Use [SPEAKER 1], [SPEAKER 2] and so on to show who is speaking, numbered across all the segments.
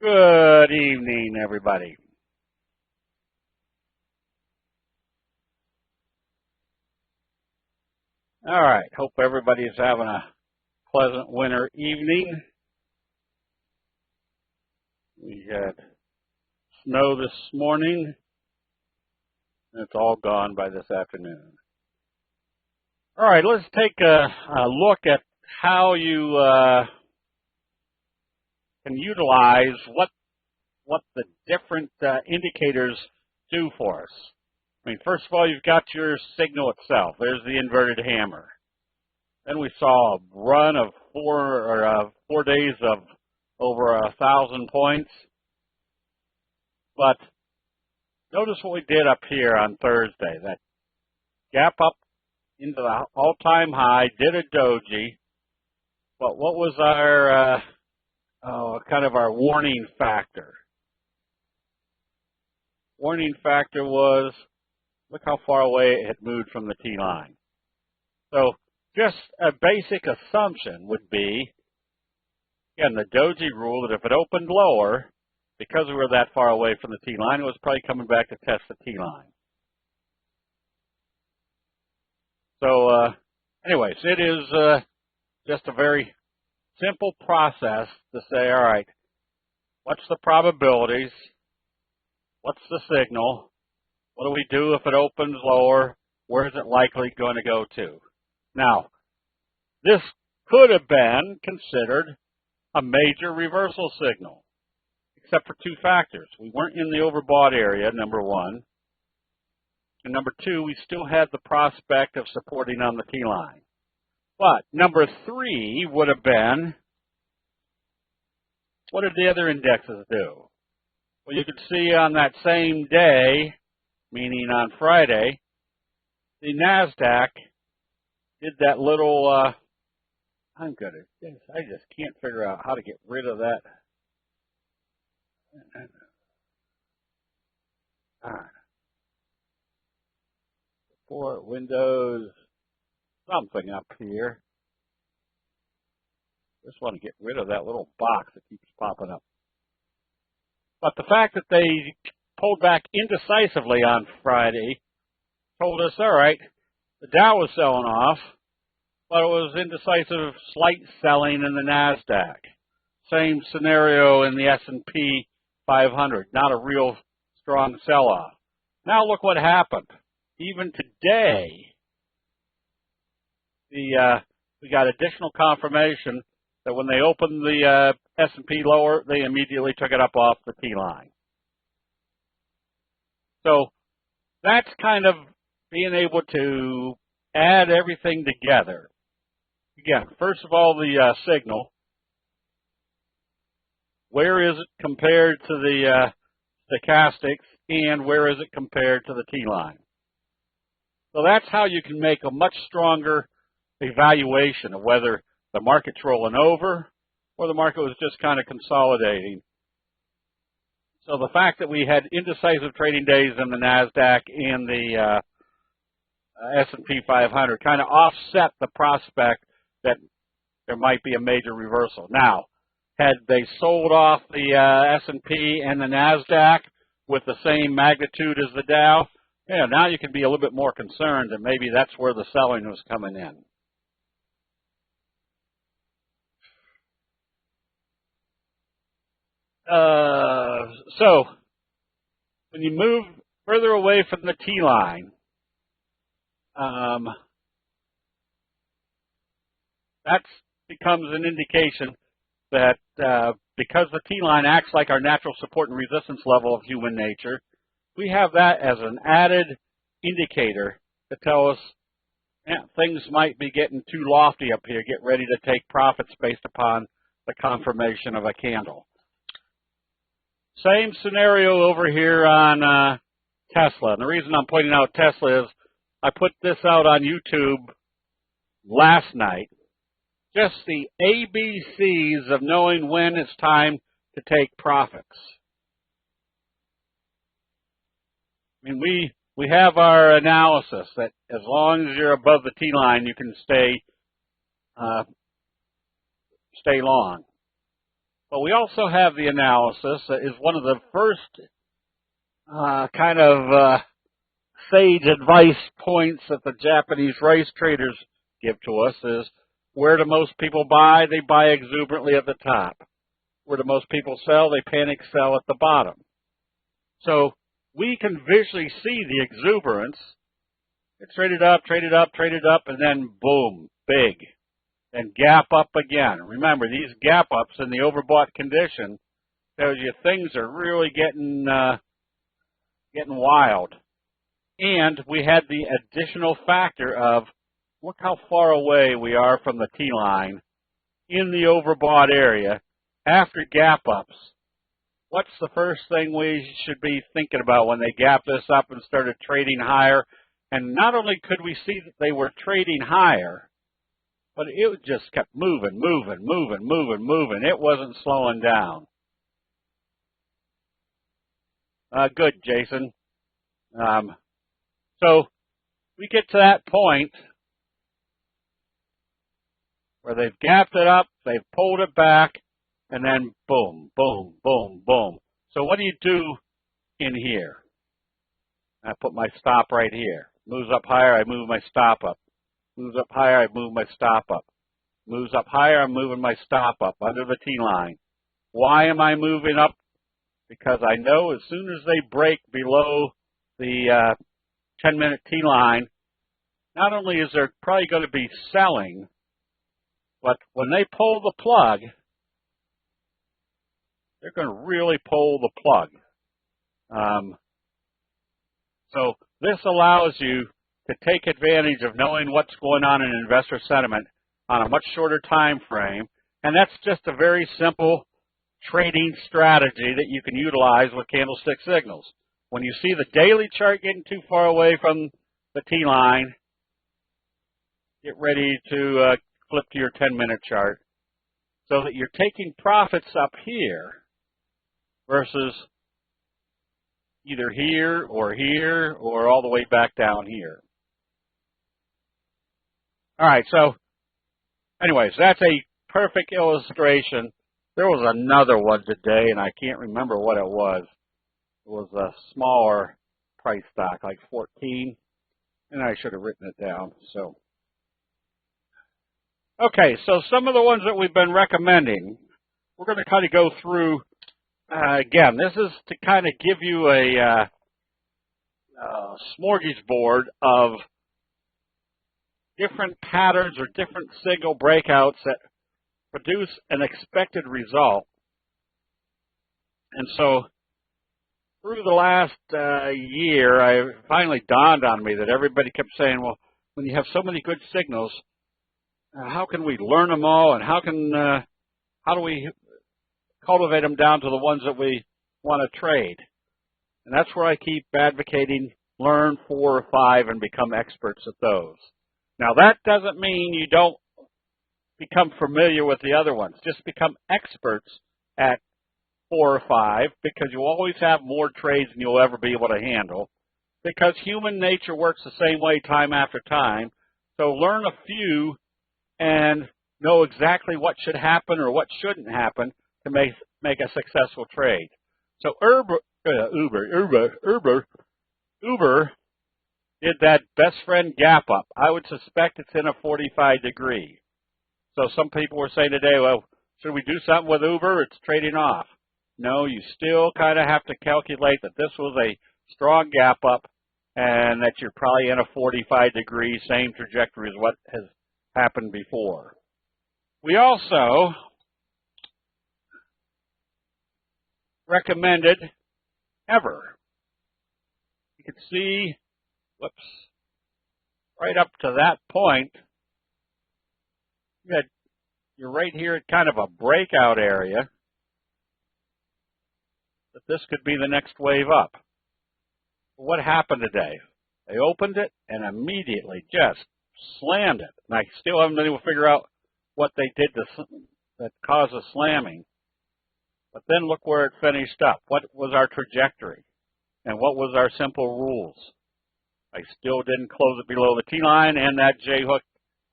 [SPEAKER 1] Good evening, everybody. All right, hope everybody's having a pleasant winter evening. We had snow this morning, and it's all gone by this afternoon. All right, let's take a look at how you can utilize what the different indicators do for us. I mean, first of all, you've got your signal itself. There's the inverted hammer. Then we saw a run of 4 days of over 1,000 points. But notice what we did up here on Thursday. That gap up into the all-time high, did a doji. But what was our kind of our warning factor? Warning factor was, look how far away it had moved from the T-line. So just a basic assumption would be, again, the doji rule that if it opened lower, because we were that far away from the T-line, it was probably coming back to test the T-line. So anyways, it is just a very simple process to say, all right, what's the probabilities? What's the signal? What do we do if it opens lower? Where is it likely going to go to? Now, this could have been considered a major reversal signal, except for two factors. We weren't in the overbought area, number one. And number two, we still had the prospect of supporting on the T-line. But number three would have been, what did the other indexes do? Well, you could see on that same day, meaning on Friday, the NASDAQ did that little, I'm good at this. I just can't figure out how to get rid of that. All right. Support Windows, something up here. Just want to get rid of that little box that keeps popping up. But the fact that they pulled back indecisively on Friday told us, all right, the Dow was selling off, but it was indecisive slight selling in the NASDAQ. Same scenario in the S&P 500, not a real strong sell-off. Now look what happened. Even today, we got additional confirmation that when they opened the S&P lower, they immediately took it up off the T-line. So that's kind of being able to add everything together. Again, first of all, the signal. Where is it compared to the stochastics, and where is it compared to the T-line? So that's how you can make a much stronger evaluation of whether the market's rolling over or the market was just kind of consolidating. So the fact that we had indecisive trading days in the NASDAQ and the S&P 500 kind of offset the prospect that there might be a major reversal. Now, had they sold off the S&P and the NASDAQ with the same magnitude as the Dow, yeah, now you can be a little bit more concerned that maybe that's where the selling was coming in. So when you move further away from the T-line, that becomes an indication that because the T-line acts like our natural support and resistance level of human nature, we have that as an added indicator to tell us, yeah, things might be getting too lofty up here. Get ready to take profits based upon the confirmation of a candle. Same scenario over here on Tesla. And the reason I'm pointing out Tesla is I put this out on YouTube last night. Just the ABCs of knowing when it's time to take profits. I mean, we have our analysis that as long as you're above the T-line, you can stay long. But we also have the analysis that is one of the first sage advice points that the Japanese rice traders give to us is, where do most people buy? They buy exuberantly at the top. Where do most people sell? They panic sell at the bottom. So we can visually see the exuberance. It traded up, traded up, traded up, and then boom, big. Then gap up again. Remember, these gap ups in the overbought condition tells you things are really getting wild. And we had the additional factor of, look how far away we are from the T-line in the overbought area after gap ups. What's the first thing we should be thinking about when they gap this up and started trading higher? And not only could we see that they were trading higher, but it just kept moving, moving, moving, moving, moving. It wasn't slowing down. Good, Jason. So we get to that point where they've gapped it up, they've pulled it back, and then boom, boom, boom, boom. So what do you do in here? I put my stop right here. Moves up higher, I move my stop up. Moves up higher, I move my stop up. Moves up higher, I'm moving my stop up under the T-line. Why am I moving up? Because I know as soon as they break below the 10-minute T-line, not only is there probably going to be selling, but when they pull the plug, they're going to really pull the plug. So this allows you to take advantage of knowing what's going on in investor sentiment on a much shorter time frame, and that's just a very simple trading strategy that you can utilize with candlestick signals. When you see the daily chart getting too far away from the T-line, get ready to flip to your 10-minute chart so that you're taking profits up here versus either here or all the way back down here. All right, so anyways, that's a perfect illustration. There was another one today, and I can't remember what it was. It was a smaller price stock, like 14, and I should have written it down. So, okay, so some of the ones that we've been recommending, we're going to kind of go through. Again, this is to kind of give you a smorgasbord of different patterns or different signal breakouts that produce an expected result. And so through the last year, it finally dawned on me that everybody kept saying, well, when you have so many good signals, how can we learn them all, and how do we cultivate them down to the ones that we want to trade? And that's where I keep advocating, learn 4 or 5 and become experts at those. Now, that doesn't mean you don't become familiar with the other ones. Just become experts at 4 or 5, because you'll always have more trades than you'll ever be able to handle, because human nature works the same way time after time. So learn a few and know exactly what should happen or what shouldn't happen to make a successful trade. So Uber did that best friend gap up. I would suspect it's in a 45 degree. So some people were saying today, well, should we do something with Uber? It's trading off. No, you still kind of have to calculate that this was a strong gap up and that you're probably in a 45 degree, same trajectory as what has happened before. We also recommended Ever. You can see, whoops, right up to that point, you're right here at kind of a breakout area, that this could be the next wave up. What happened today? They opened it and immediately just slammed it. And I still haven't been able to figure out what they did that caused the slamming. But then look where it finished up. What was our trajectory? And what was our simple rules? I still didn't close it below the T-line, and that J-hook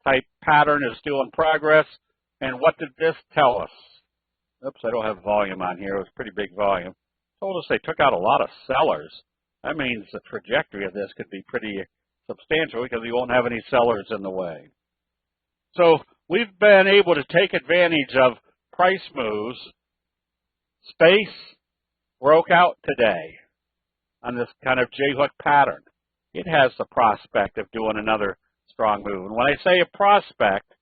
[SPEAKER 1] type pattern is still in progress. And what did this tell us? Oops, I don't have volume on here. It was pretty big volume. Told us they took out a lot of sellers. That means the trajectory of this could be pretty substantial because we won't have any sellers in the way. So we've been able to take advantage of price moves. Space broke out today on this kind of J-hook pattern. It has the prospect of doing another strong move. And when I say a prospect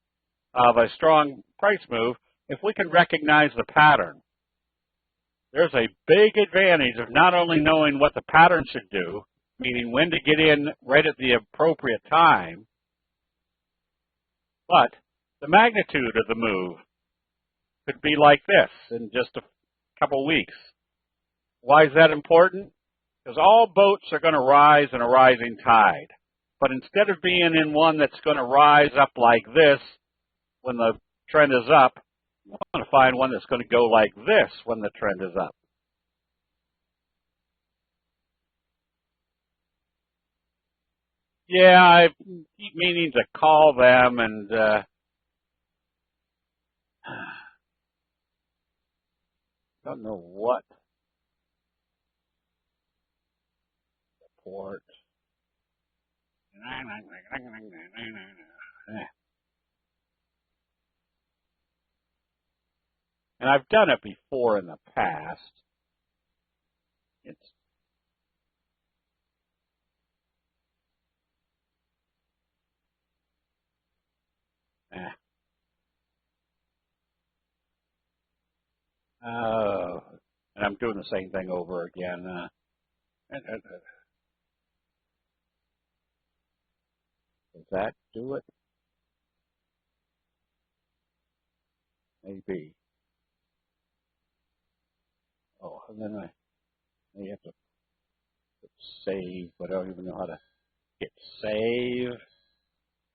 [SPEAKER 1] of a strong price move, if we can recognize the pattern, there's a big advantage of not only knowing what the pattern should do, meaning when to get in right at the appropriate time, but the magnitude of the move could be like this in just a couple weeks. Why is that important? Because all boats are going to rise in a rising tide. But instead of being in one that's going to rise up like this when the trend is up, we want to find one that's going to go like this when the trend is up. Yeah, I keep meaning to call them and don't know what port. And I've done it before in the past. It's oh, and I'm doing the same thing over again. Does that do it? Maybe. Oh, and then I have to save, but I don't even know how to hit save.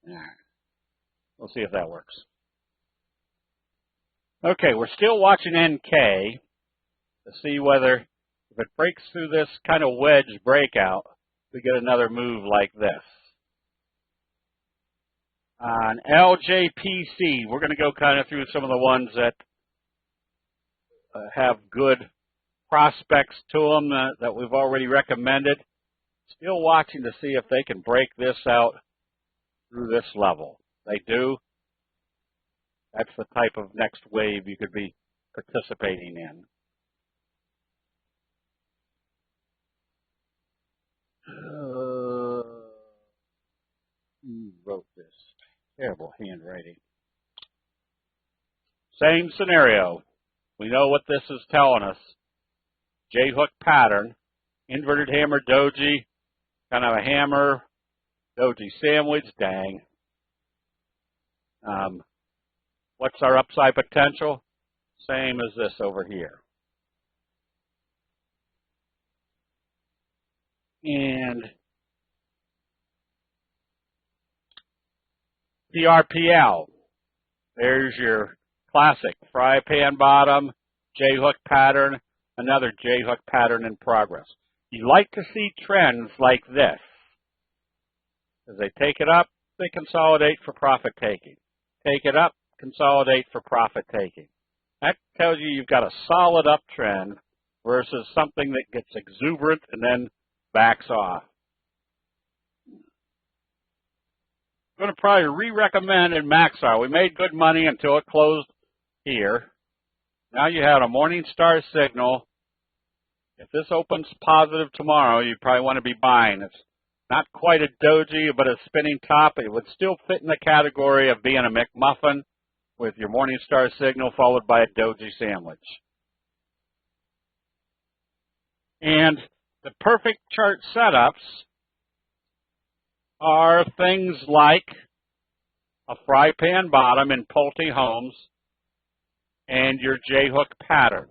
[SPEAKER 1] All right. We'll see if that works. Okay, we're still watching NK to see whether if it breaks through this kind of wedge breakout, we get another move like this. On LJPC, we're going to go kind of through some of the ones that have good prospects to them that we've already recommended. Still watching to see if they can break this out through this level. They do. That's the type of next wave you could be participating in. Who wrote this? Terrible handwriting. Same scenario. We know what this is telling us. J-hook pattern, inverted hammer doji, kind of a hammer, doji sandwich, dang. What's our upside potential? Same as this over here. And PRPL, there's your classic fry pan bottom, J-hook pattern, another J-hook pattern in progress. You like to see trends like this. As they take it up, they consolidate for profit taking. Take it up, consolidate for profit taking. That tells you you've got a solid uptrend versus something that gets exuberant and then backs off. I'm going to probably re-recommend in Maxar. We made good money until it closed here. Now you have a morning star signal. If this opens positive tomorrow, you probably want to be buying. It's not quite a doji, but a spinning top. It would still fit in the category of being a McMuffin with your morning star signal followed by a doji sandwich. And the perfect chart setups are things like a fry pan bottom in Pulte Homes and your J-hook pattern.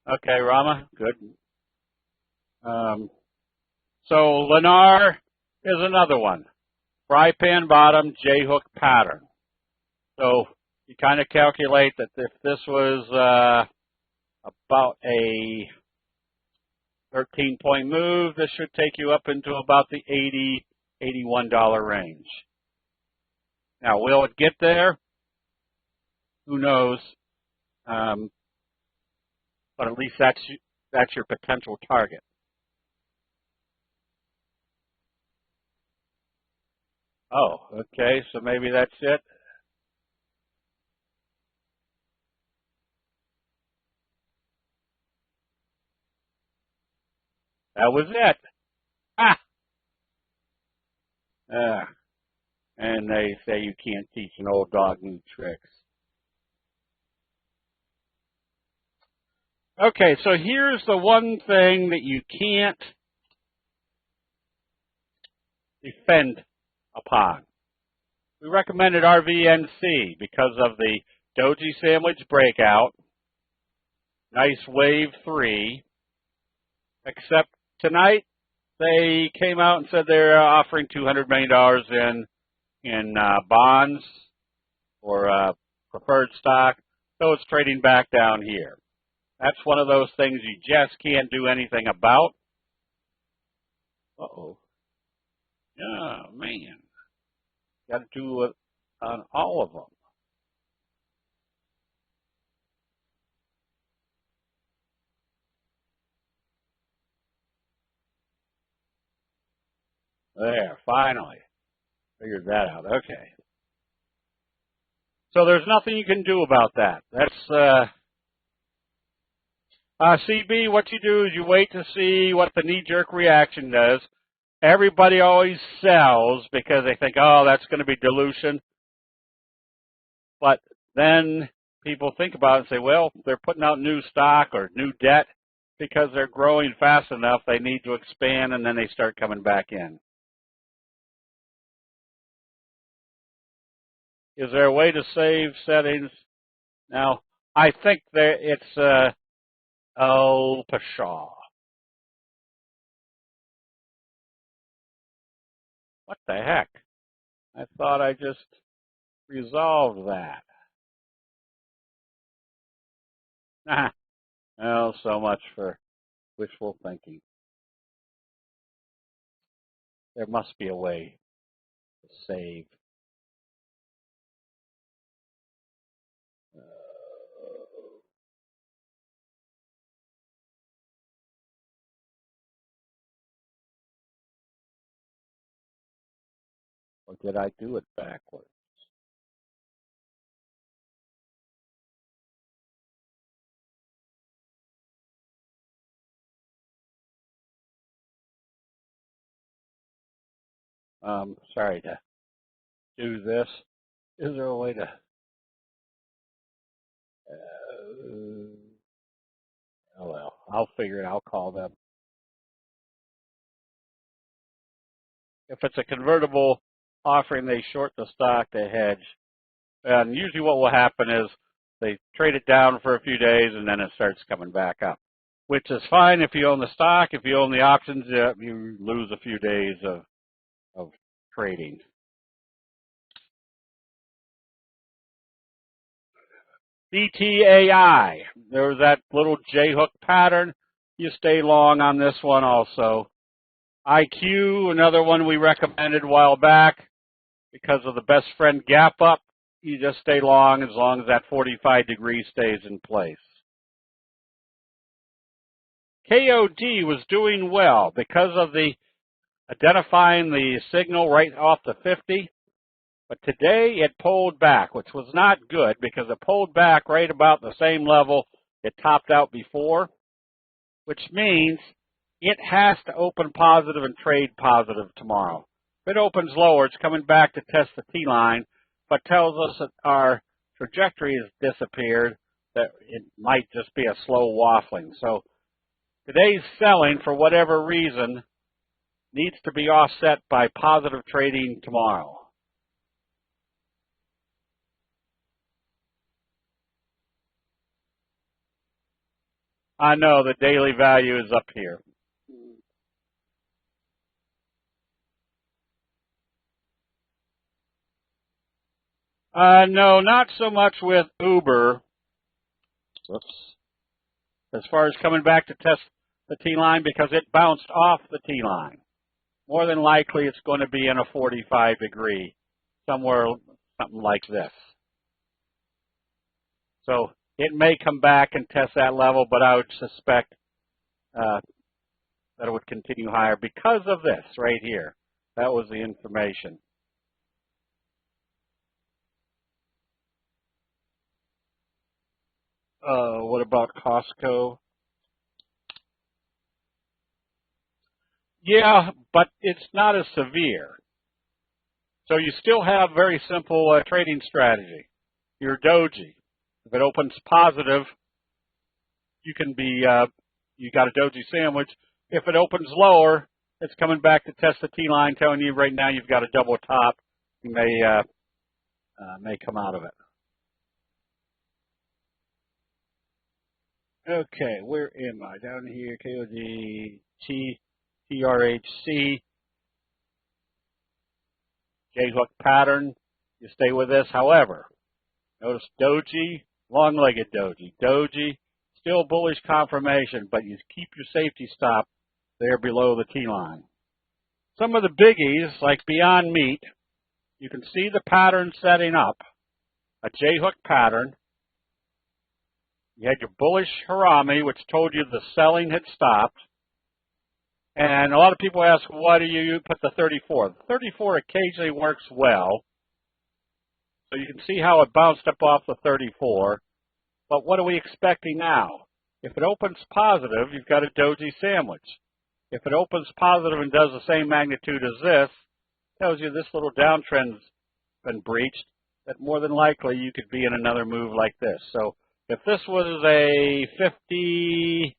[SPEAKER 1] Okay, Rama, good. So Lennar is another one. Fry pan bottom, J-hook pattern. So you kind of calculate that if this was about a 13-point move, this should take you up into about the $80, $81 range. Now, will it get there? Who knows? But at least that's your potential target. Oh, okay, so maybe that's it. That was it. Ah! And they say you can't teach an old dog new tricks. Okay, so here's the one thing that you can't defend upon. We recommended RVNC because of the doji sandwich breakout, nice wave 3, except tonight they came out and said they're offering $200 million in bonds or preferred stock, so it's trading back down here. That's one of those things you just can't do anything about. Uh-oh. Oh, man. Got to do it on all of them. There, finally. Figured that out. Okay. So there's nothing you can do about that. That's, CB, what you do is you wait to see what the knee-jerk reaction does. Everybody always sells because they think, oh, that's going to be dilution. But then people think about it and say, well, they're putting out new stock or new debt because they're growing fast enough, they need to expand, and then they start coming back in. Is there a way to save settings? Now, I think that it's, oh, pshaw. What the heck? I thought I just resolved that. Oh, so much for wishful thinking. There must be a way to save. Or did I do it backwards? Sorry to do this. Is there a way to? Oh well, I'll figure it. I'll call them. If it's a convertible offering, they short the stock, they hedge. And usually what will happen is they trade it down for a few days and then it starts coming back up, which is fine if you own the stock. If you own the options, you lose a few days of trading. BTAI, there was that little J-hook pattern. You stay long on this one also. IQ, another one we recommended a while back because of the best friend gap up. You just stay long as that 45 degree stays in place. KOD was doing well because of the identifying the signal right off the 50. But today it pulled back, which was not good because it pulled back right about the same level it topped out before, which means it has to open positive and trade positive tomorrow. If it opens lower, it's coming back to test the T-line, but tells us that our trajectory has disappeared, that it might just be a slow waffling. So today's selling, for whatever reason, needs to be offset by positive trading tomorrow. I know the daily value is up here. No, not so much with Uber. Whoops. As far as coming back to test the T-line because it bounced off the T-line. More than likely it's going to be in a 45 degree, somewhere, something like this. So it may come back and test that level, but I would suspect that it would continue higher because of this right here. That was the information. What about Costco? Yeah, but it's not as severe. So you still have very simple trading strategy. Your doji. If it opens positive, you can be, you got a doji sandwich. If it opens lower, it's coming back to test the T-line, telling you right now you've got a double top. You may come out of it. Okay, where am I? Down here, KOD, TRHC, J-hook pattern. You stay with this. However, notice doji, long-legged doji. Doji, still bullish confirmation, but you keep your safety stop there below the T-line. Some of the biggies, like Beyond Meat, you can see the pattern setting up, a J-hook pattern. You had your bullish Harami, which told you the selling had stopped. And a lot of people ask, why do you put the 34? The 34 occasionally works well. So you can see how it bounced up off the 34. But what are we expecting now? If it opens positive, you've got a doji sandwich. If it opens positive and does the same magnitude as this, tells you this little downtrend's been breached, that more than likely you could be in another move like this. So if this was a 50,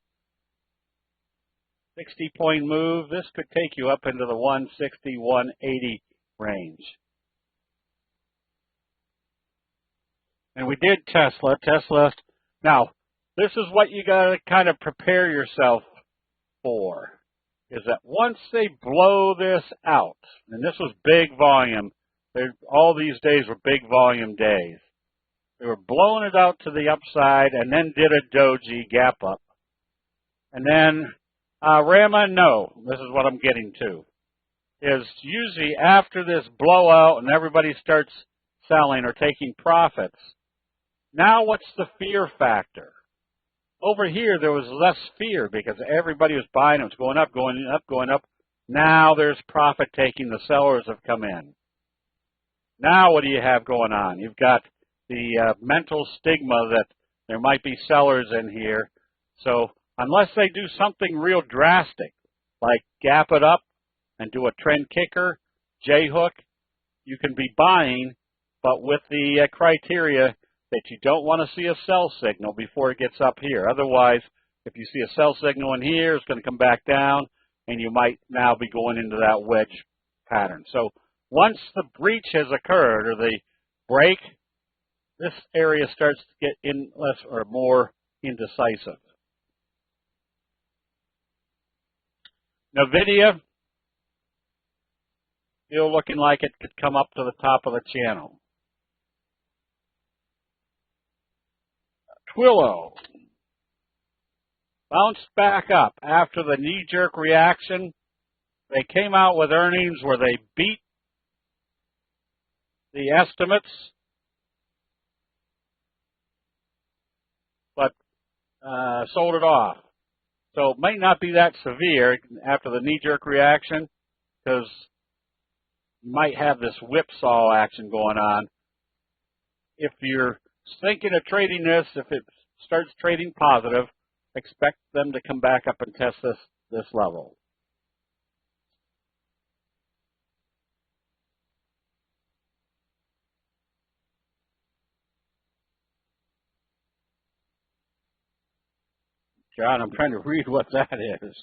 [SPEAKER 1] 60-point move, this could take you up into the 160, 180 range. And we did Tesla. Now, this is what you got to kind of prepare yourself for, is that once they blow this out, and this was big volume, all these days were big volume days. They were blowing it out to the upside and then did a doji gap up. And then Rama, no, this is what I'm getting to, is usually after this blowout and everybody starts selling or taking profits, now what's the fear factor? Over here, there was less fear because everybody was buying. It was going up, going up, going up. Now there's profit taking. The sellers have come in. Now what do you have going on? You've got the mental stigma that there might be sellers in here. So unless they do something real drastic, like gap it up and do a trend kicker, J-hook, you can be buying, but with the criteria that you don't want to see a sell signal before it gets up here. Otherwise, if you see a sell signal in here, it's going to come back down, and you might now be going into that wedge pattern. So once the breach has occurred, or the break, this area starts to get in less or more indecisive. NVIDIA, still looking like it could come up to the top of the channel. Twilio bounced back up after the knee-jerk reaction. They came out with earnings where they beat the estimates, but sold it off. So it might not be that severe after the knee-jerk reaction, because you might have this whipsaw action going on. If you're thinking of trading this, if it starts trading positive, expect them to come back up and test this level. John, I'm trying to read what that is.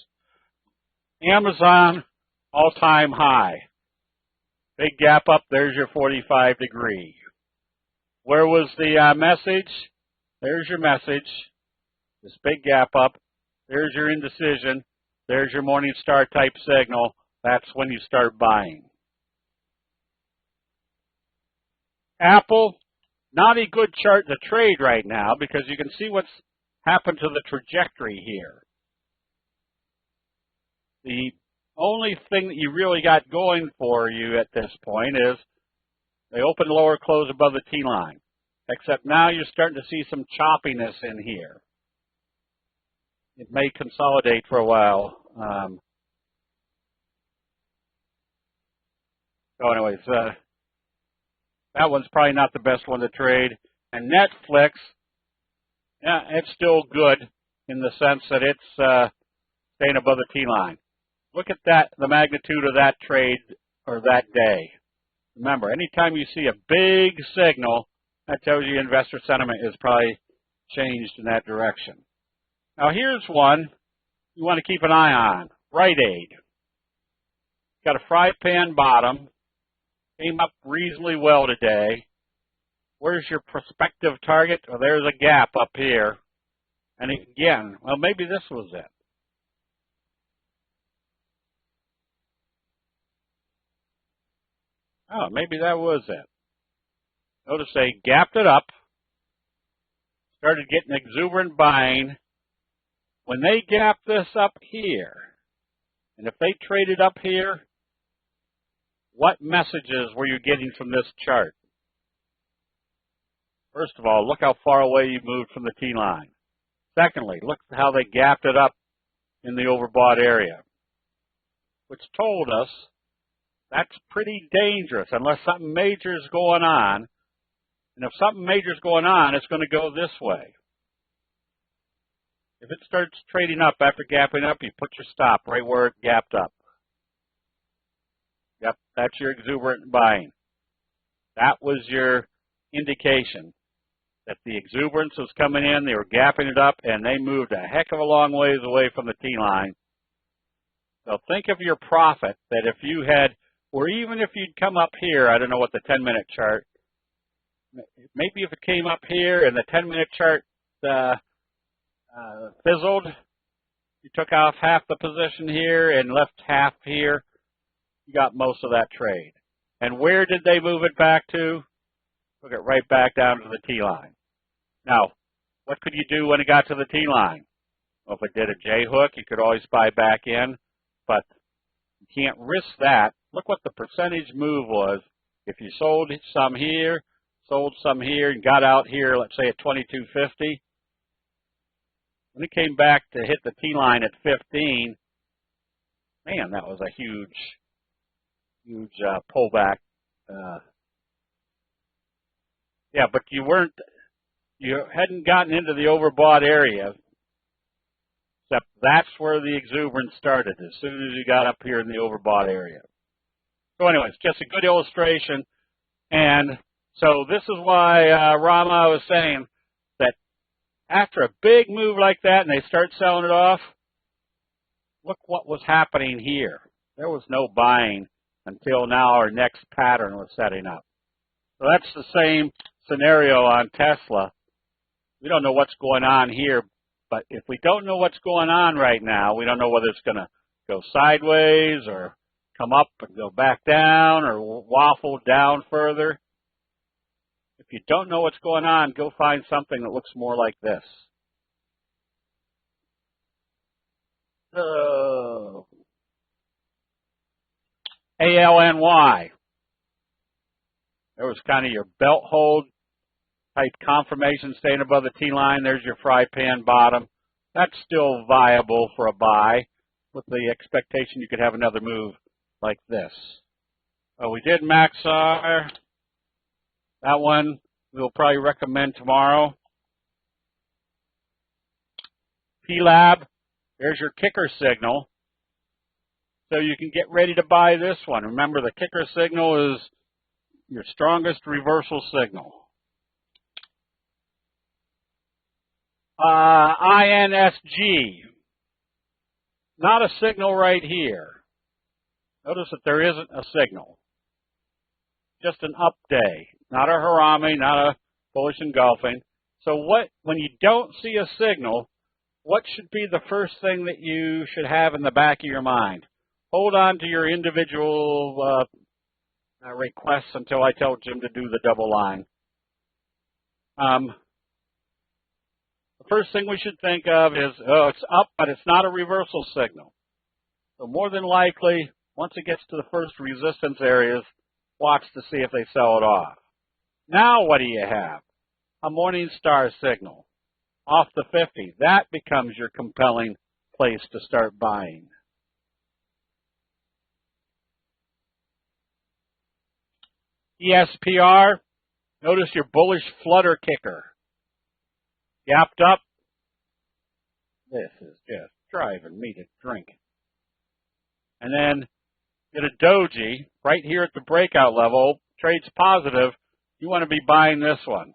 [SPEAKER 1] Amazon, all-time high. Big gap up, there's your 45 degree. Where was the message? There's your message. This big gap up. There's your indecision. There's your morning star type signal. That's when you start buying. Apple, not a good chart to trade right now because you can see what's happened to the trajectory here. The only thing that you really got going for you at this point is they opened lower, close above the T-line. except now you're starting to see some choppiness in here. It may consolidate for a while. So anyways, that one's probably not the best one to trade. And Netflix, yeah, it's still good in the sense that it's staying above the T-line. Look at that, the magnitude of that trade or that day. Remember, anytime you see a big signal, that tells you investor sentiment is probably changed in that direction. Now here's one you want to keep an eye on, Rite Aid. Got a fry pan bottom, came up reasonably well today. Where's your prospective target? Well, there's a gap up here. And again, well, maybe this was it. Oh, maybe that was it. Notice they gapped it up, started getting exuberant buying. When they gap this up here, and if they traded up here, what messages were you getting from this chart? First of all, look how far away you moved from the T-line. Secondly, look how they gapped it up in the overbought area, which told us that's pretty dangerous unless something major is going on. And if something major is going on, it's going to go this way. If it starts trading up after gapping up, you put your stop right where it gapped up. Yep, that's your exuberant buying. That was your indication that the exuberance was coming in, they were gapping it up, and they moved a heck of a long ways away from the T-line. So think of your profit that if you had, or even if you'd come up here, I don't know what the 10-minute chart, maybe if it came up here and the 10-minute chart fizzled, you took off half the position here and left half here, you got most of that trade. And where did they move it back to? Took it right back down to the T-line. Now, what could you do when it got to the T-line? Well, if it did a J-hook, you could always buy back in, but you can't risk that. Look what the percentage move was. If you sold some here, and got out here, let's say at 22.50, when it came back to hit the T-line at 15, man, that was a huge pullback. Yeah, but you hadn't gotten into the overbought area, except that's where the exuberance started, as soon as you got up here in the overbought area. So anyways, just a good illustration. And so this is why Rama was saying that after a big move like that and they start selling it off, look what was happening here. There was no buying until now our next pattern was setting up. So that's the same scenario on Tesla. We don't know what's going on here, but if we don't know what's going on right now, we don't know whether it's going to go sideways or come up and go back down or waffle down further. If you don't know what's going on, go find something that looks more like this. ALNY. There was kind of your belt hold type confirmation staying above the T-line. There's your fry pan bottom. That's still viable for a buy with the expectation you could have another move like this. We did Maxar. That one we'll probably recommend tomorrow. P-Lab, there's your kicker signal. So you can get ready to buy this one. Remember, the kicker signal is your strongest reversal signal. INSG, not a signal right here. Notice that there isn't a signal. Just an up day, not a harami, not a bullish engulfing. So when you don't see a signal, what should be the first thing that you should have in the back of your mind? Hold on to your individual requests until I tell Jim to do the double line. The first thing we should think of is, it's up, but it's not a reversal signal. So more than likely, once it gets to the first resistance areas, watch to see if they sell it off. Now what do you have? a morning star signal off the 50. That becomes your compelling place to start buying. ESPR, notice your bullish flutter kicker. Gapped up. This is just driving me to drink. And then get a doji right here at the breakout level, trades positive. You want to be buying this one.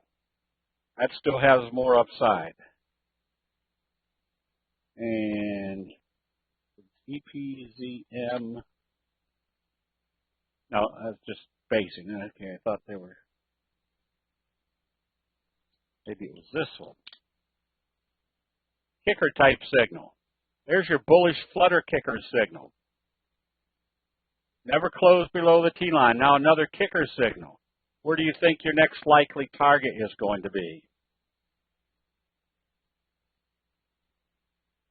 [SPEAKER 1] That still has more upside. And EPZM. No, that's just basing. Okay, I thought they were. Maybe it was this one. Kicker type signal. There's your bullish flutter kicker signal. Never closed below the T line. Now another kicker signal. Where do you think your next likely target is going to be?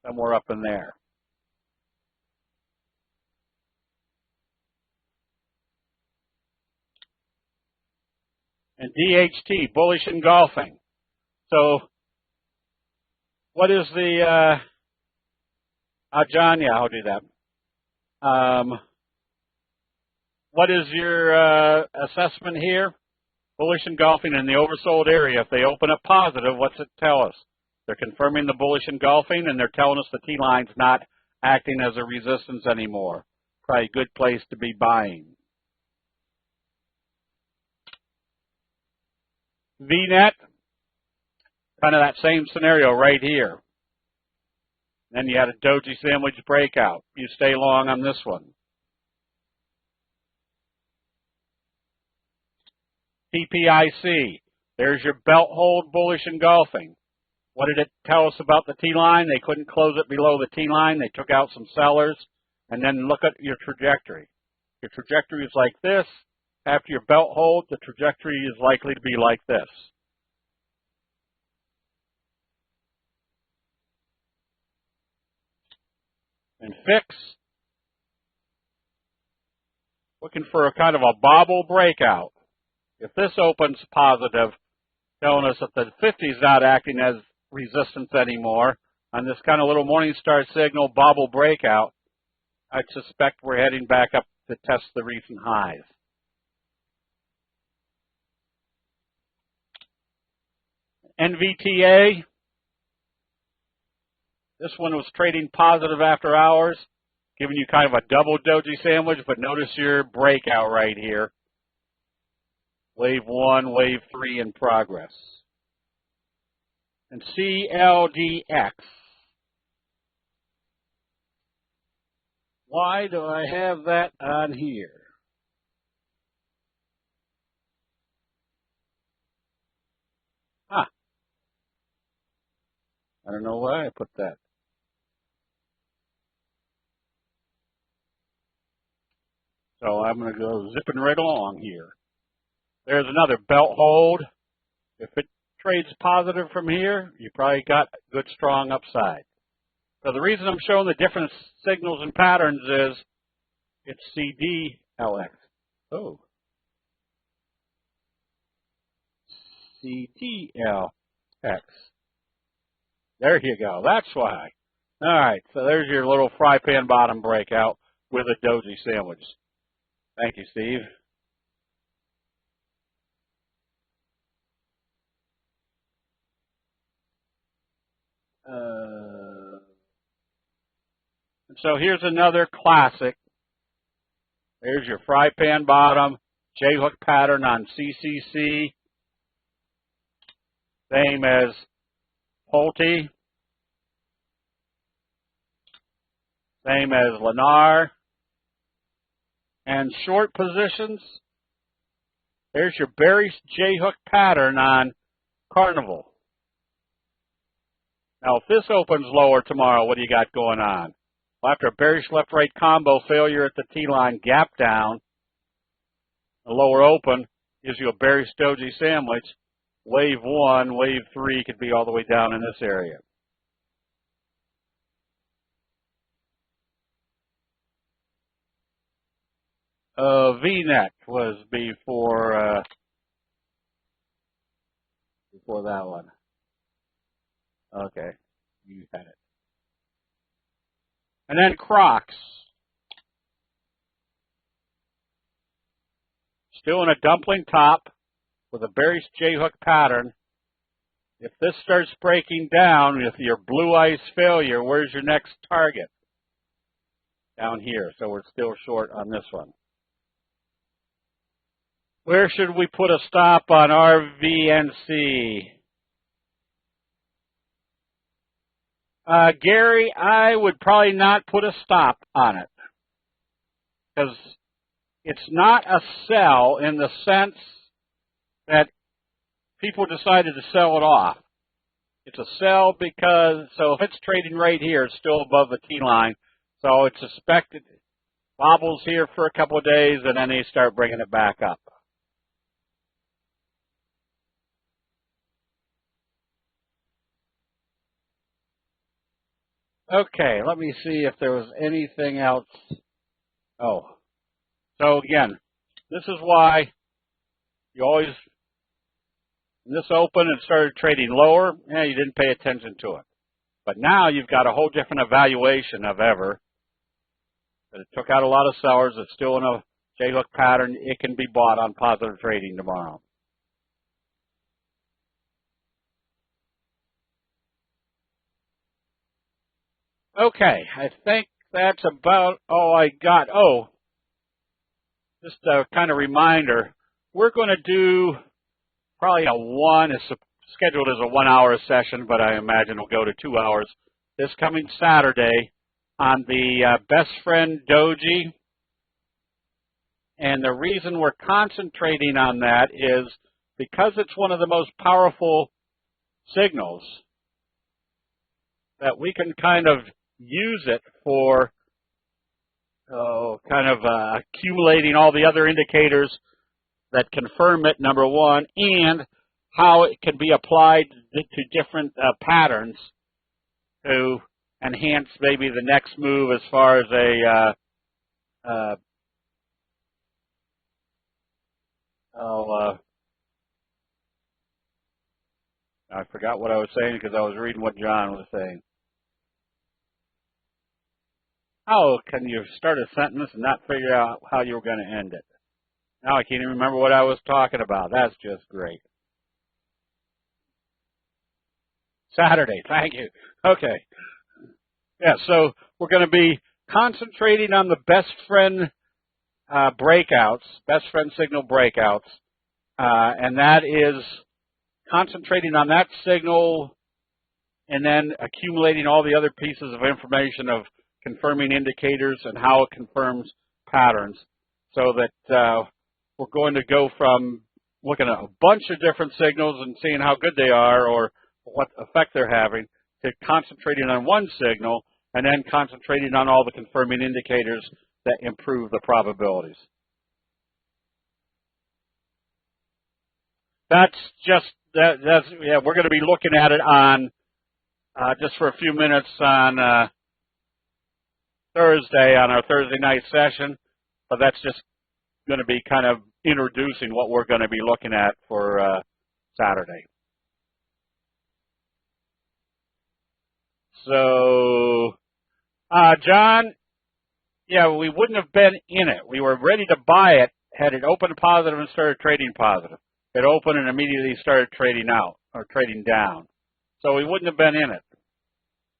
[SPEAKER 1] Somewhere up in there. And DHT, bullish engulfing. So, what is the, John, yeah, I'll do that. What is your assessment here? Bullish engulfing in the oversold area. If they open up positive, what's it tell us? They're confirming the bullish engulfing, and they're telling us the T-line's not acting as a resistance anymore. Probably a good place to be buying. VNet, kind of that same scenario right here. Then you had a doji sandwich breakout. You stay long on this one. TPIC, there's your belt hold bullish engulfing. What did it tell us about the T-line? They couldn't close it below the T-line. They took out some sellers. And then look at your trajectory. Your trajectory is like this. After your belt hold, the trajectory is likely to be like this. And fix, looking for a kind of a bobble breakout. If this opens positive, telling us that the 50 is not acting as resistance anymore, on this kind of little Morningstar signal bobble breakout, I suspect we're heading back up to test the recent highs. NVTA, this one was trading positive after hours, giving you kind of a double doji sandwich, but notice your breakout right here. Wave 1, wave 3 in progress. And CLDX. Why do I have that on here? I don't know why I put that. So I'm going to go zipping right along here. There's another belt hold. If it trades positive from here, you probably got good strong upside. So the reason I'm showing the different signals and patterns is it's CDLX. Oh. CDLX. There you go. That's why. All right. So there's your little fry pan bottom breakout with a doji sandwich. Thank you, Steve. So here's another classic. There's your fry pan bottom, J-hook pattern on CCC. Same as Pulte. Same as Lennar. And short positions. There's your bearish J-hook pattern on Carnival. Now, if this opens lower tomorrow, what do you got going on? Well, after a bearish left-right combo failure at the T-line, gap down, a lower open gives you a bearish doji sandwich. Wave 1, wave 3 could be all the way down in this area. V-neck was before before that one? Okay, you had it. And then Crocs. Still in a dumpling top with a bearish J-hook pattern. If this starts breaking down with your blue ice failure, where's your next target? Down here, so we're still short on this one. Where should we put a stop on RVNC? Gary, I would probably not put a stop on it because it's not a sell in the sense that people decided to sell it off. It's a sell because, so if it's trading right here, it's still above the T line. So it's suspected wobbles here for a couple of days and then they start bringing it back up. Okay, let me see if there was anything else. Oh, so again, this is why you always, when this opened and started trading lower, you didn't pay attention to it. But now you've got a whole different evaluation of ever. But it took out a lot of sellers. It's still in a J-hook pattern. It can be bought on positive trading tomorrow. Okay, I think that's about all I got. Oh, just a kind of reminder, we're going to do probably it's scheduled as a 1 hour session, but I imagine it'll go to 2 hours this coming Saturday on the best friend doji. And the reason we're concentrating on that is because it's one of the most powerful signals that we can kind of use it for accumulating all the other indicators that confirm it, number one, and how it can be applied to different patterns to enhance maybe the next move as far as I forgot what I was saying because I was reading what John was saying. How can you start a sentence and not figure out how you were going to end it? Now I can't even remember what I was talking about. That's just great. Saturday, thank you. Okay. Yeah, so we're going to be concentrating on the best friend breakouts, best friend signal breakouts, and that is concentrating on that signal and then accumulating all the other pieces of information of confirming indicators and how it confirms patterns, so that we're going to go from looking at a bunch of different signals and seeing how good they are or what effect they're having to concentrating on one signal and then concentrating on all the confirming indicators that improve the probabilities. We're going to be looking at it on just for a few minutes on Thursday on our Thursday night session, but that's just going to be kind of introducing what we're going to be looking at for Saturday. So, John, yeah, we wouldn't have been in it. We were ready to buy it had it opened positive and started trading positive. It opened and immediately started trading out or trading down. So we wouldn't have been in it.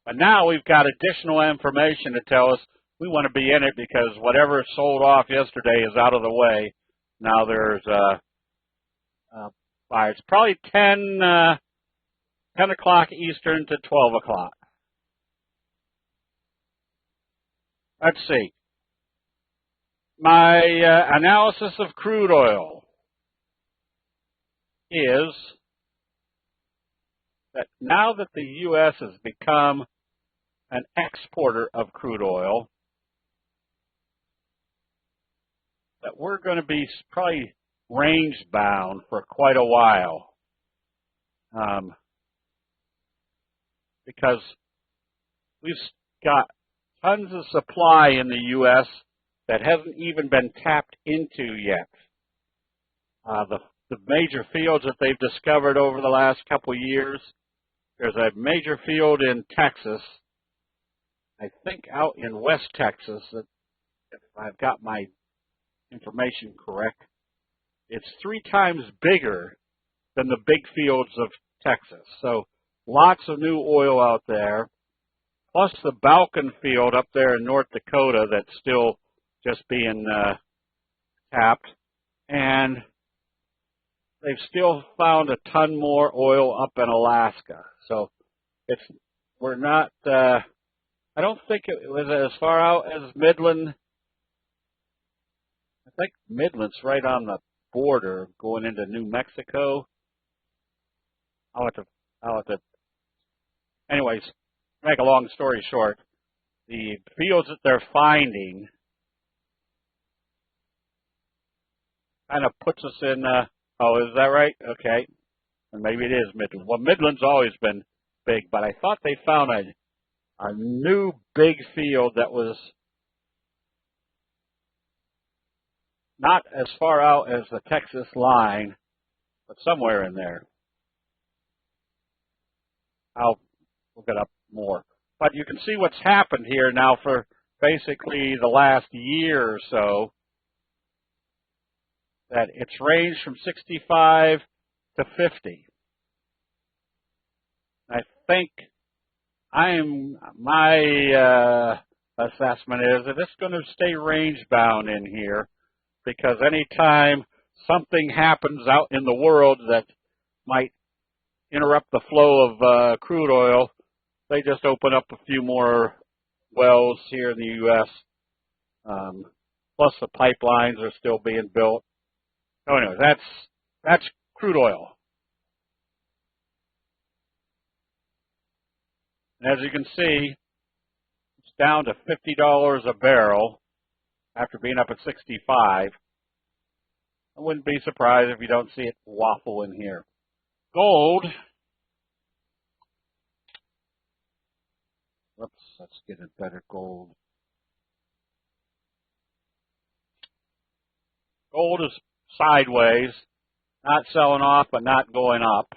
[SPEAKER 1] But now we've got additional information to tell us we want to be in it because whatever sold off yesterday is out of the way. Now there's buyers. Probably 10 o'clock Eastern to 12 o'clock. Let's see. My analysis of crude oil is that now that the U.S. has become an exporter of crude oil, that we're going to be probably range bound for quite a while, because we've got tons of supply in the U.S. that hasn't even been tapped into yet. the major fields that they've discovered over the last couple of years. There's a major field in Texas, I think out in West Texas, that if I've got my information correct, it's 3 times bigger than the big fields of Texas. So lots of new oil out there, plus the Balkan field up there in North Dakota that's still just being tapped. And they've still found a ton more oil up in Alaska. So we're not, I don't think it was as far out as Midland. I think Midland's right on the border going into New Mexico. I'll have to, anyways, make a long story short, the fields that they're finding kind of puts us in, oh, is that right? Okay. And maybe it is Midland. Well, Midland's always been big, but I thought they found a new big field that was not as far out as the Texas line, but somewhere in there. I'll look it up more. But you can see what's happened here now for basically the last year or so, that it's ranged from 65 to 50. I think my assessment is that it's going to stay range bound in here, because anytime something happens out in the world that might interrupt the flow of crude oil, they just open up a few more wells here in the U.S. Plus the pipelines are still being built. So anyway, that's crude oil. And as you can see, it's down to $50 a barrel after being up at 65. I wouldn't be surprised if you don't see it waffle in here. Gold. Whoops, let's get a better gold. Gold is sideways, not selling off, but not going up.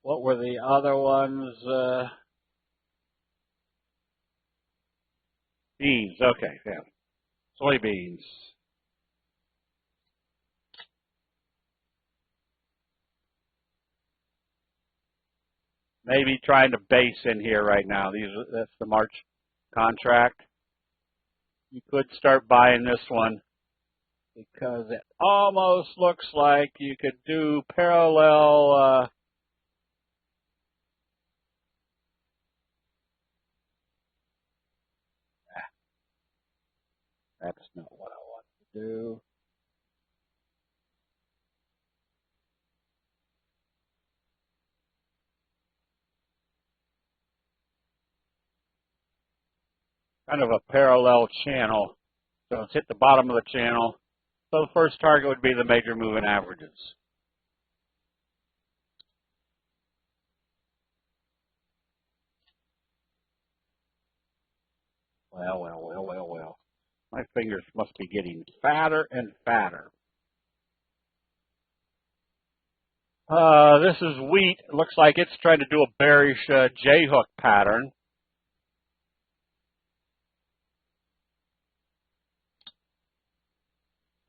[SPEAKER 1] What were the other ones? Beans, okay, yeah. Soybeans. Maybe trying to base in here right now. That's the March contract. You could start buying this one because it almost looks like you could do parallel. That's not what I want to do. Kind of a parallel channel. So it's hit the bottom of the channel. So the first target would be the major moving averages. Well. My fingers must be getting fatter and fatter. This is wheat. It looks like it's trying to do a bearish J-hook pattern.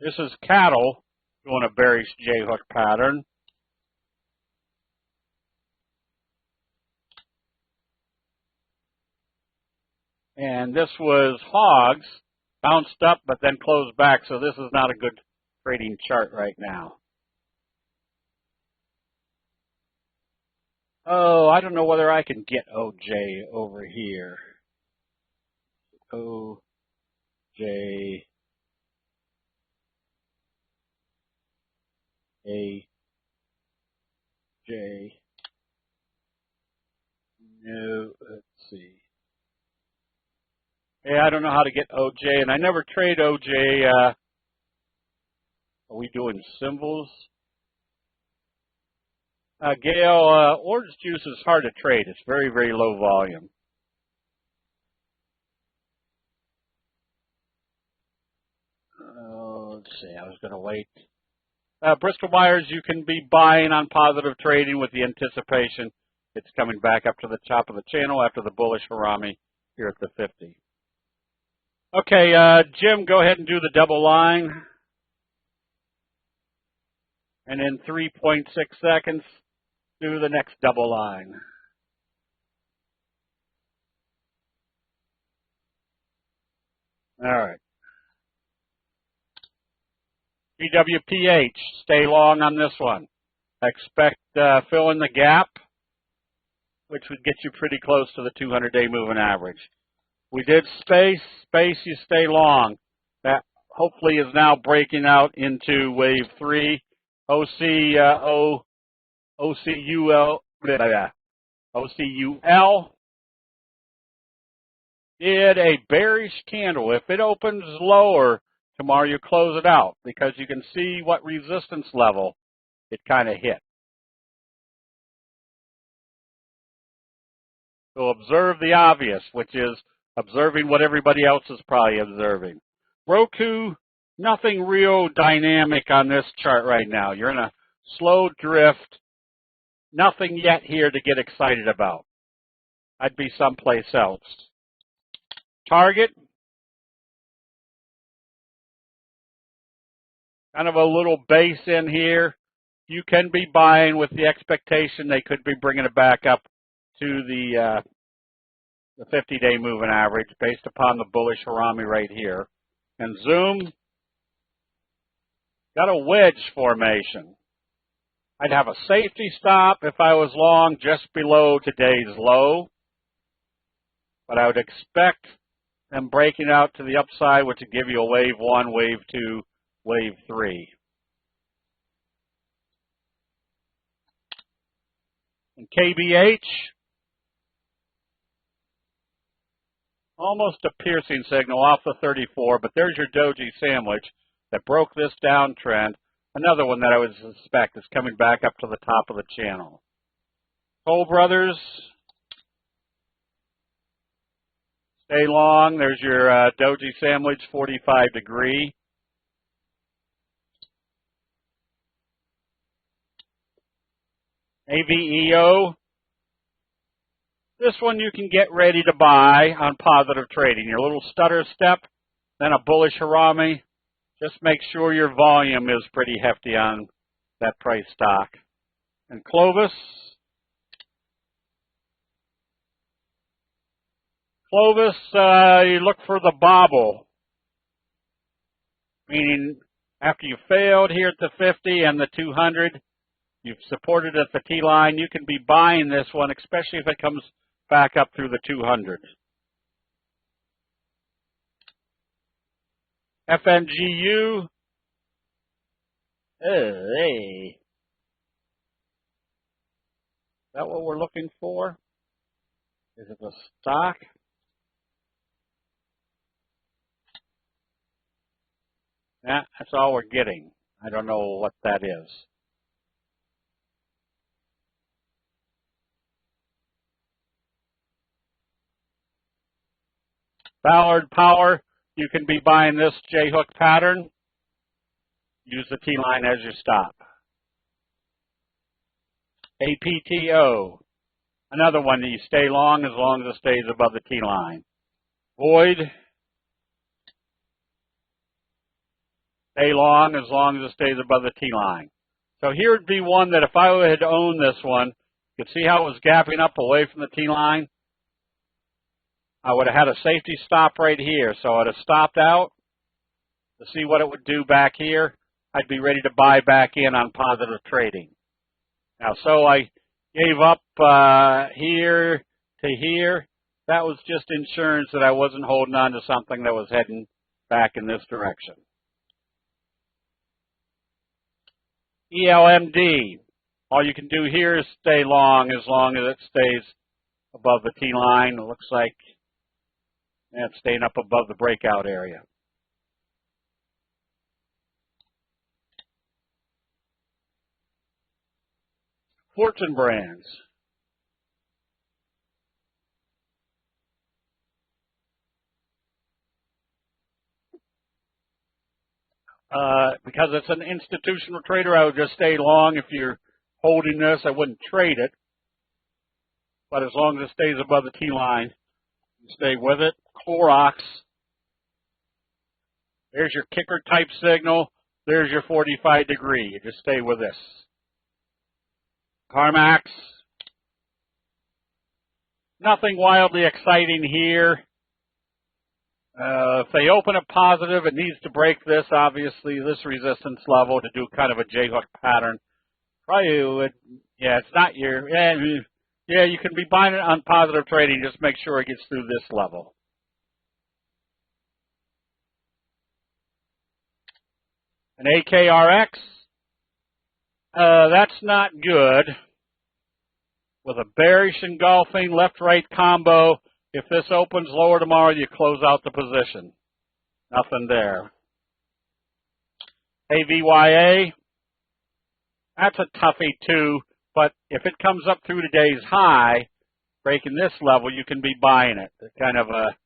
[SPEAKER 1] This is cattle doing a bearish J-hook pattern. And this was hogs, bounced up but then closed back, so this is not a good trading chart right now. Oh, I don't know whether I can get OJ over here. OJ. AJ. No, let's see. Yeah, I don't know how to get OJ, and I never trade OJ. Are we doing symbols? Gail, orange juice is hard to trade. It's very, very low volume. Let's see, I was going to wait. Bristol Myers, you can be buying on positive trading with the anticipation it's coming back up to the top of the channel after the bullish Harami here at the 50. Okay, Jim, go ahead and do the double line. And in 3.6 seconds, do the next double line. All right. GWPH, stay long on this one. Expect fill in the gap, which would get you pretty close to the 200-day moving average. We did space, you stay long. That hopefully is now breaking out into wave 3. OCUL did a bearish candle. If it opens lower tomorrow, you close it out because you can see what resistance level it kind of hit. So observe the obvious, which is observing what everybody else is probably observing. Roku, nothing real dynamic on this chart right now. You're in a slow drift. Nothing yet here to get excited about. I'd be someplace else. Target, kind of a little base in here. You can be buying with the expectation they could be bringing it back up to the 50-day moving average based upon the bullish Harami right here. And Zoom, got a wedge formation. I'd have a safety stop if I was long just below today's low. But I would expect them breaking out to the upside, which would give you a wave 1, wave 2, wave 3. And KBH, almost a piercing signal off the 34, but there's your doji sandwich that broke this downtrend. Another one that I would suspect is coming back up to the top of the channel. Toll Brothers, stay long. There's your doji sandwich, 45 degree. AVEO, this one you can get ready to buy on positive trading. Your little stutter step, then a bullish Harami. Just make sure your volume is pretty hefty on that price stock. And Clovis, you look for the bobble, meaning after you failed here at the 50 and the 200, you've supported at the T-line, you can be buying this one, especially if it comes back up through the 200. FNGU, hey. Is that what we're looking for? Is it the stock? Yeah, that's all we're getting. I don't know what that is. Ballard Power, you can be buying this J-hook pattern. Use the T-line as your stop. APTO, another one that you stay long as it stays above the T-line. Void, stay long as it stays above the T-line. So here would be one that if I had owned this one, you could see how it was gapping up away from the T-line. I would have had a safety stop right here. So I would have stopped out to see what it would do back here. I'd be ready to buy back in on positive trading. Now, so I gave up here to here. That was just insurance that I wasn't holding on to something that was heading back in this direction. ELMD. All you can do here is stay long as it stays above the T-line. It looks like it's staying up above the breakout area. Fortune Brands. Because it's an institutional trader, I would just stay long. If you're holding this, I wouldn't trade it. But as long as it stays above the T-line, you stay with it. Clorox. There's your kicker type signal. There's your 45 degree. You just stay with this. CarMax. Nothing wildly exciting here. If they open it positive, it needs to break this, obviously, this resistance level to do kind of a J-hook pattern. Probably would, yeah, it's not your, yeah, you can be buying it on positive trading. Just make sure it gets through this level. An AKRX, that's not good. With a bearish engulfing left-right combo, if this opens lower tomorrow, you close out the position. Nothing there. AVYA, that's a toughie too, but if it comes up through today's high, breaking this level, you can be buying it. It's kind of a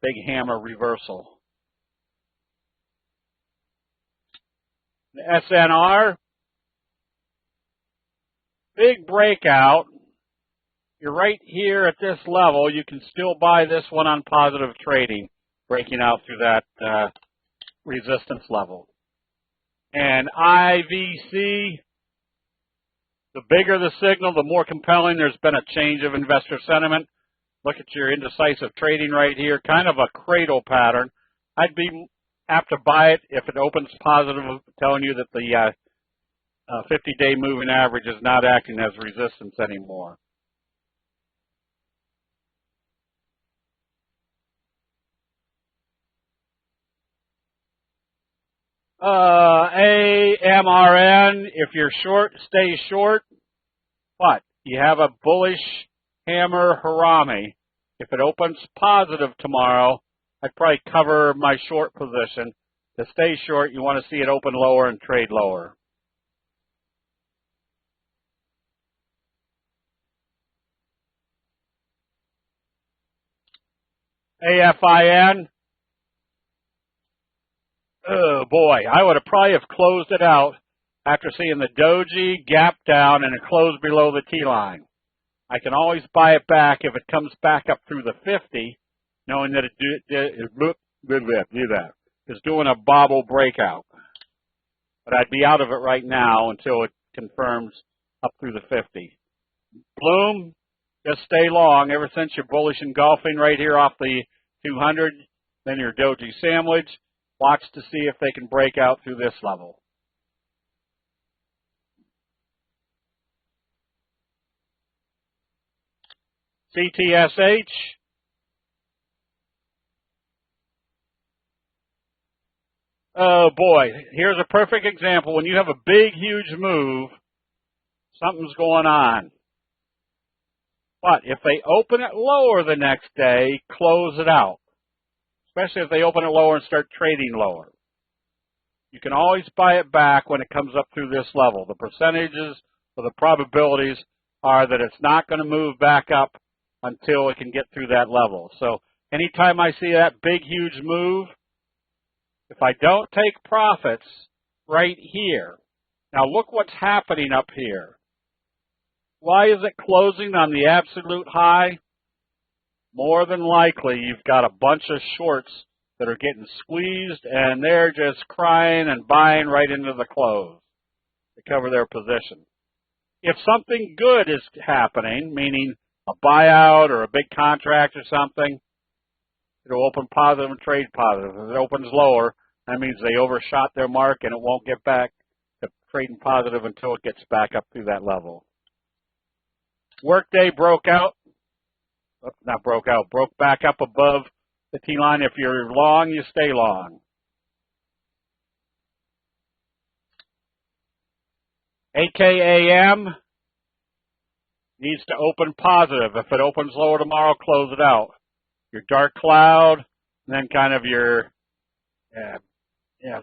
[SPEAKER 1] big hammer reversal. The SNR, big breakout. You're right here at this level. You can still buy this one on positive trading, breaking out through that resistance level. And IVC, the bigger the signal, the more compelling. There's been a change of investor sentiment. Look at your indecisive trading right here, kind of a cradle pattern. I'd be apt to buy it if it opens positive, telling you that the 50-day moving average is not acting as resistance anymore. AMRN, if you're short, stay short. But you have a bullish hammer harami. If it opens positive tomorrow, I'd probably cover my short position. To stay short, you want to see it open lower and trade lower. AFIN. Oh boy, I would have probably have closed it out after seeing the doji gap down and it closed below the T-line. I can always buy it back if it comes back up through the 50, knowing that it's doing a bobble breakout. But I'd be out of it right now until it confirms up through the 50. Bloom, just stay long. Ever since you're bullish engulfing right here off the 200, then your doji sandwich. Watch to see if they can break out through this level. CTSH. Oh boy, here's a perfect example. When you have a big, huge move, something's going on. But if they open it lower the next day, close it out. Especially if they open it lower and start trading lower. You can always buy it back when it comes up through this level. The percentages or the probabilities are that it's not going to move back up until it can get through that level. So anytime I see that big, huge move, if I don't take profits right here, now look what's happening up here. Why is it closing on the absolute high? More than likely, you've got a bunch of shorts that are getting squeezed, and they're just crying and buying right into the close to cover their position. If something good is happening, meaning a buyout or a big contract or something, it'll open positive and trade positive. If it opens lower, that means they overshot their mark, and it won't get back to trading positive until it gets back up through that level. Workday broke out. Not broke out, broke back up above the T-line. If you're long, you stay long. AKAM needs to open positive. If it opens lower tomorrow, close it out. Your dark cloud, and then kind of your,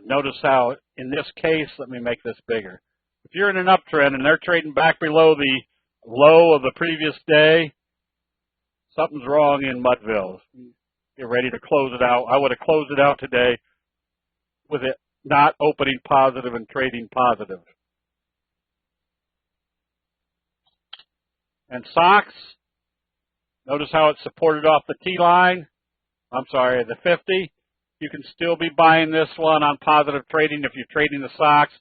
[SPEAKER 1] notice how in this case, let me make this bigger. If you're in an uptrend and they're trading back below the low of the previous day, something's wrong in Mudville. Get ready to close it out. I would have closed it out today with it not opening positive and trading positive. And SOX, notice how it's supported off the T line. I'm sorry, the 50. You can still be buying this one on positive trading if you're trading the SOX.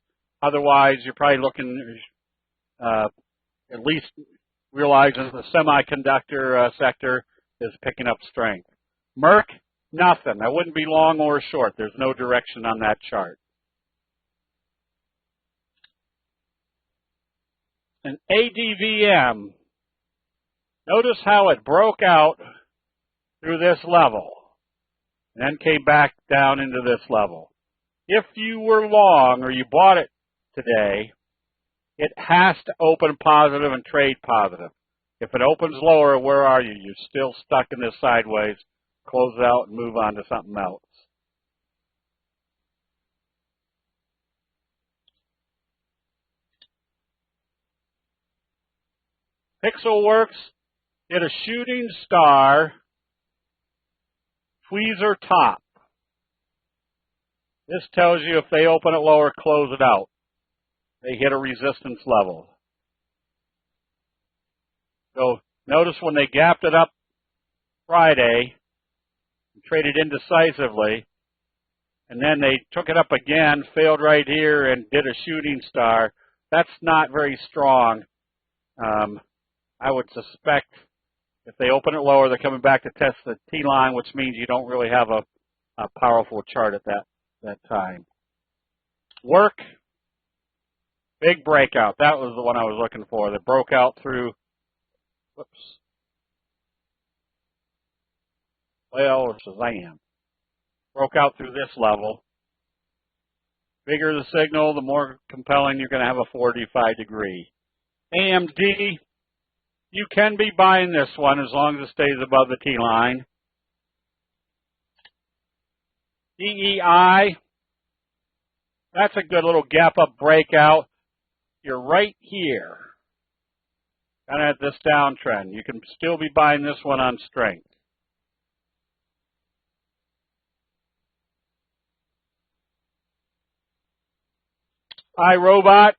[SPEAKER 1] Otherwise, you're probably looking at least realizing the semiconductor sector is picking up strength. Merck, nothing. I wouldn't be long or short. There's no direction on that chart. And ADVM, notice how it broke out through this level and then came back down into this level. If you were long or you bought it today, it has to open positive and trade positive. If it opens lower, where are you? You're still stuck in this sideways. Close it out and move on to something else. Pixelworks did a shooting star tweezer top. This tells you if they open it lower, close it out. They hit a resistance level. So notice when they gapped it up Friday, traded indecisively, and then they took it up again, failed right here, and did a shooting star. That's not very strong. I would suspect if they open it lower, they're coming back to test the T-line, which means you don't really have a powerful chart at that time. Work, big breakout. That was the one I was looking for. That broke out through, whoops, well, Shazam. Broke out through this level. Bigger the signal, the more compelling you're going to have a 45-degree. AMD, you can be buying this one as long as it stays above the T-line. DEI, that's a good little gap-up breakout. You're right here, kind of at this downtrend. You can still be buying this one on strength. iRobot,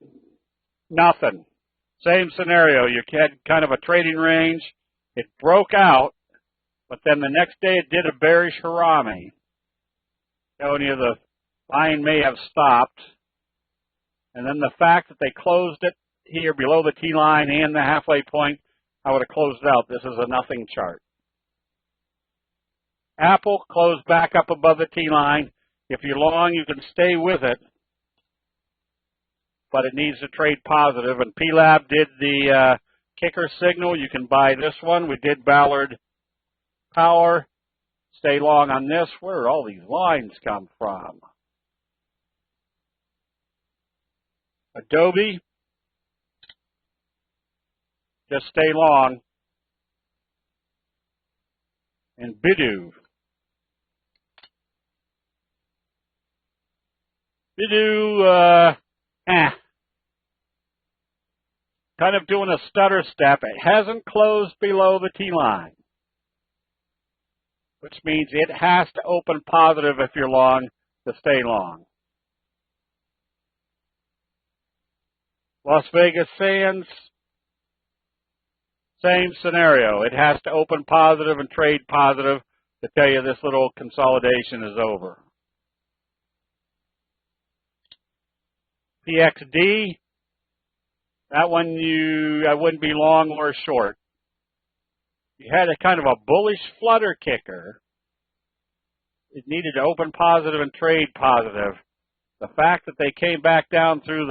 [SPEAKER 1] nothing. Same scenario. You had kind of a trading range. It broke out, but then the next day it did a bearish harami. Telling you the buying may have stopped. And then the fact that they closed it here below the T-line and the halfway point, I would have closed it out. This is a nothing chart. Apple closed back up above the T-line. If you're long, you can stay with it, but it needs to trade positive. And PLAB did the kicker signal. You can buy this one. We did Ballard Power. Stay long on this. Where do all these lines come from? Adobe, just stay long. And Baidu. Kind of doing a stutter step. It hasn't closed below the T-line, which means it has to open positive if you're long to stay long. Las Vegas Sands, same scenario. It has to open positive and trade positive to tell you this little consolidation is over. PXD, that one I wouldn't be long or short. You had a kind of a bullish flutter kicker. It needed to open positive and trade positive. The fact that they came back down through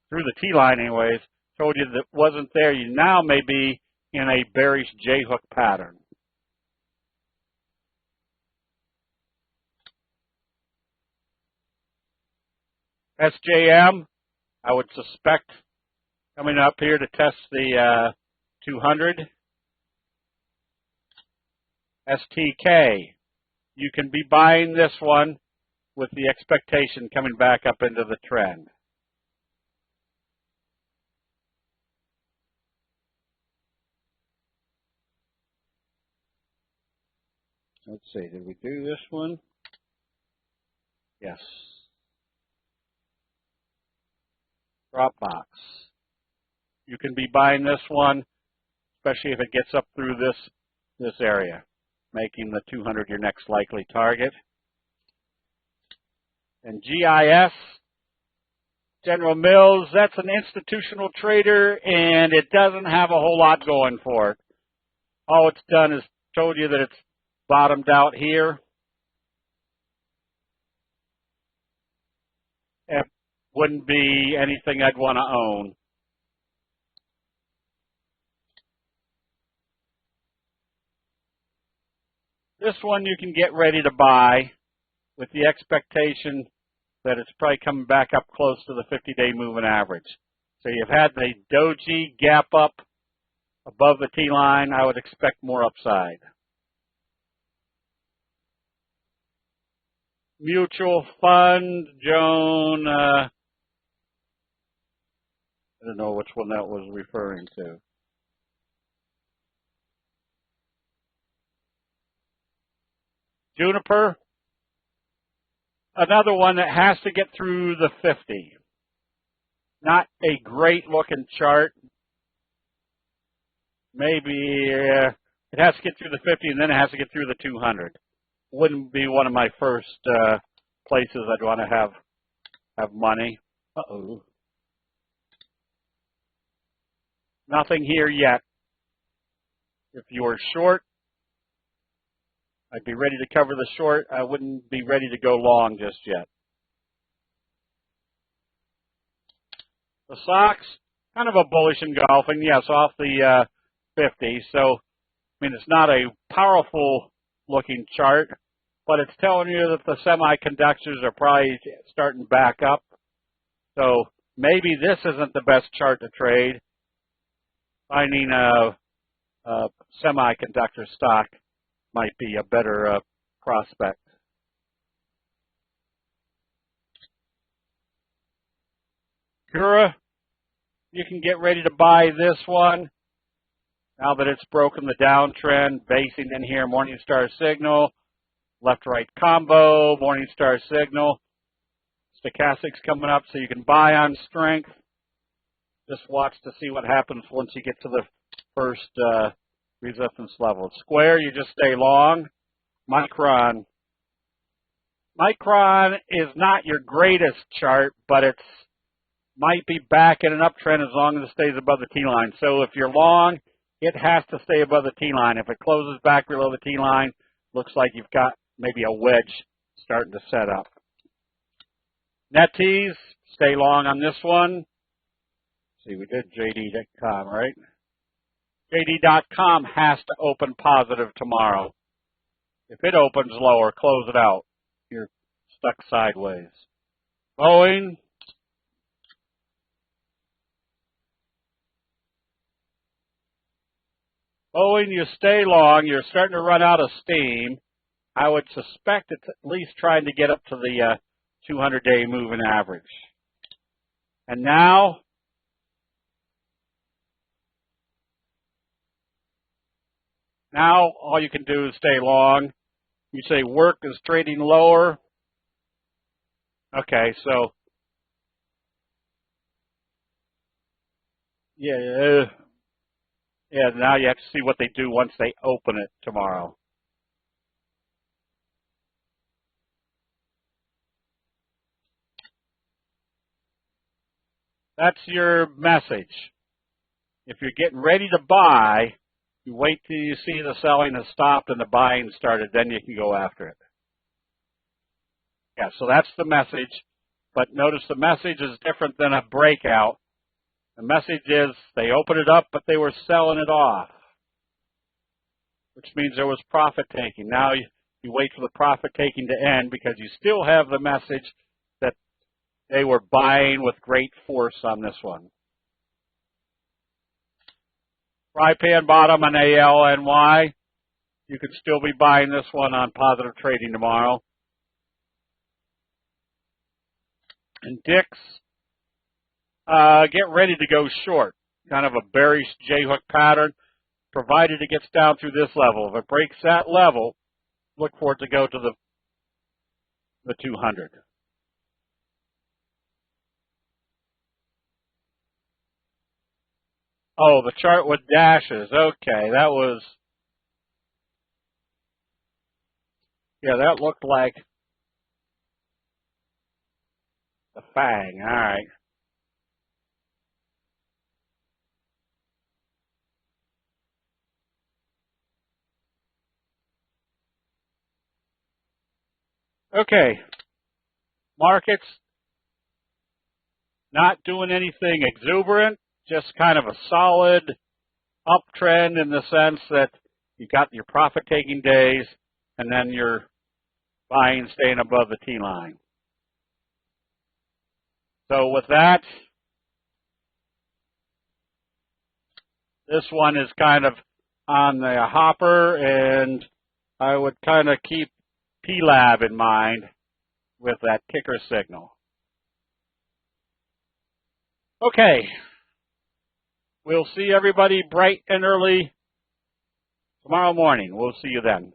[SPEAKER 1] the T-line anyways, told you that wasn't there. You now may be in a bearish J-hook pattern. SJM, I would suspect coming up here to test the 200. STK, you can be buying this one with the expectation coming back up into the trend. Let's see, did we do this one? Yes. Drop box. You can be buying this one, especially if it gets up through this area, making the 200 your next likely target. And GIS, General Mills, that's an institutional trader, and it doesn't have a whole lot going for it. All it's done is told you that it's bottomed out here. It wouldn't be anything I'd want to own. This one you can get ready to buy with the expectation that it's probably coming back up close to the 50-day moving average. So you've had the doji gap up above the T-line. I would expect more upside. Mutual fund, Joan, I don't know which one that was referring to. Juniper, another one that has to get through the 50. Not a great looking chart. Maybe it has to get through the 50 and then it has to get through the 200. Wouldn't be one of my first places I'd want to have money. Uh-oh. Nothing here yet. If you're short, I'd be ready to cover the short. I wouldn't be ready to go long just yet. The stocks, kind of a bullish engulfing, yes, off the 50. So, I mean, it's not a powerful looking chart, but it's telling you that the semiconductors are probably starting back up. So maybe this isn't the best chart to trade. Finding a semiconductor stock might be a better prospect. Cura, you can get ready to buy this one now that it's broken the downtrend, basing in here, Morningstar signal, left-right combo, Morningstar signal, stochastics coming up, so you can buy on strength. Just watch to see what happens once you get to the first resistance level. Square, you just stay long. Micron. Micron is not your greatest chart, but it's might be back in an uptrend as long as it stays above the T-line. So if you're long, it has to stay above the T-line. If it closes back below the T-line, looks like you've got maybe a wedge starting to set up. NetEase, stay long on this one. See, we did JD.com, right? JD.com has to open positive tomorrow. If it opens lower, close it out. You're stuck sideways. Boeing. Boeing, you stay long. You're starting to run out of steam. I would suspect it's at least trying to get up to the 200-day moving average. And now, all you can do is stay long. You say work is trading lower. Okay, so yeah, now you have to see what they do once they open it tomorrow. That's your message. If you're getting ready to buy, you wait till you see the selling has stopped and the buying started, then you can go after it. Yeah, so that's the message. But notice the message is different than a breakout. The message is they opened it up, but they were selling it off, which means there was profit taking. Now you wait for the profit taking to end because you still have the message that they were buying with great force on this one. Fry pan bottom on ALNY. You could still be buying this one on positive trading tomorrow. And Dix, get ready to go short. Kind of a bearish J-hook pattern, provided it gets down through this level. If it breaks that level, look for it to go to the 200. Oh, the chart with dashes. Okay, that was, yeah, that looked like the fang. All right. Okay, markets not doing anything exuberant, just kind of a solid uptrend in the sense that you got your profit-taking days, and then you're buying staying above the T line. So with that, this one is kind of on the hopper, and I would kind of keep P-Lab in mind with that kicker signal. Okay, we'll see everybody bright and early tomorrow morning. We'll see you then.